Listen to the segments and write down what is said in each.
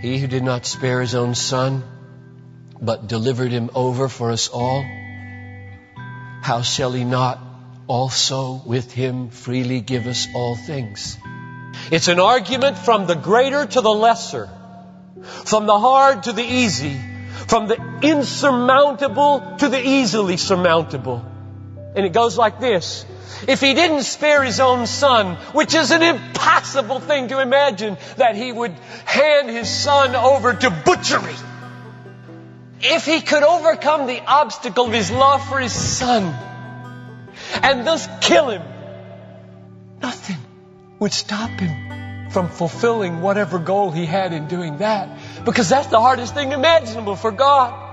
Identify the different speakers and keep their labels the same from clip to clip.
Speaker 1: He who did not spare His own Son, but delivered Him over for us all, how shall He not also with Him freely give us all things? It's an argument from the greater to the lesser, from the hard to the easy, from the insurmountable to the easily surmountable. And it goes like this. If He didn't spare His own Son, which is an impossible thing to imagine, that He would hand His Son over to butchery. If He could overcome the obstacle of His love for His Son and thus kill Him, nothing would stop Him from fulfilling whatever goal He had in doing that. Because that's the hardest thing imaginable for God.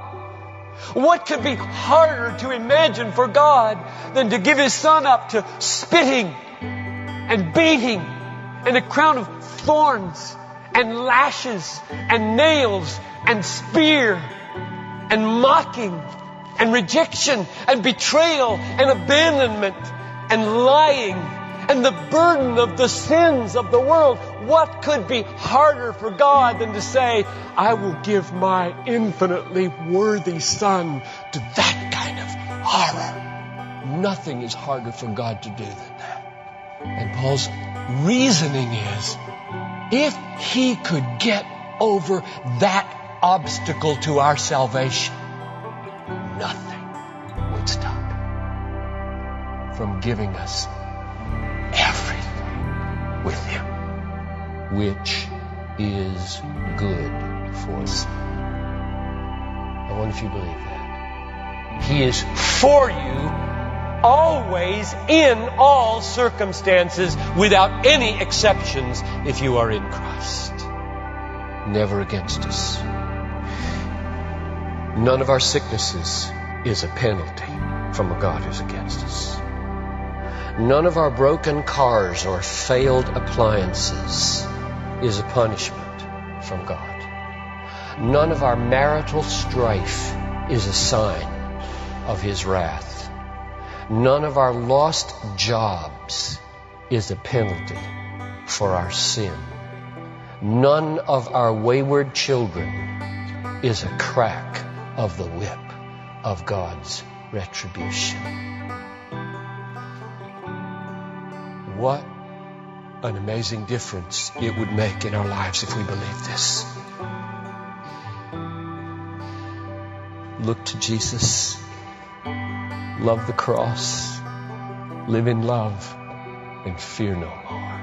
Speaker 1: What could be harder to imagine for God than to give His Son up to spitting and beating and a crown of thorns and lashes and nails and spear and mocking and rejection and betrayal and abandonment and lying and the burden of the sins of the world? What could be harder for God than to say, I will give my infinitely worthy Son to that kind of horror? Nothing is harder for God to do than that. And Paul's reasoning is, if He could get over that obstacle to our salvation, nothing would stop Him from giving us everything with Him, which is good for us. I wonder if you believe that. He is for you always in all circumstances without any exceptions if you are in Christ. Never against us. None of our sicknesses is a penalty from a God who's against us. None of our broken cars or failed appliances is a punishment from God. None of our marital strife is a sign of His wrath. None of our lost jobs is a penalty for our sin. None of our wayward children is a crack of the whip of God's retribution. What an amazing difference it would make in our lives if we believe this. Look to Jesus. Love the cross. Live in love and fear no more.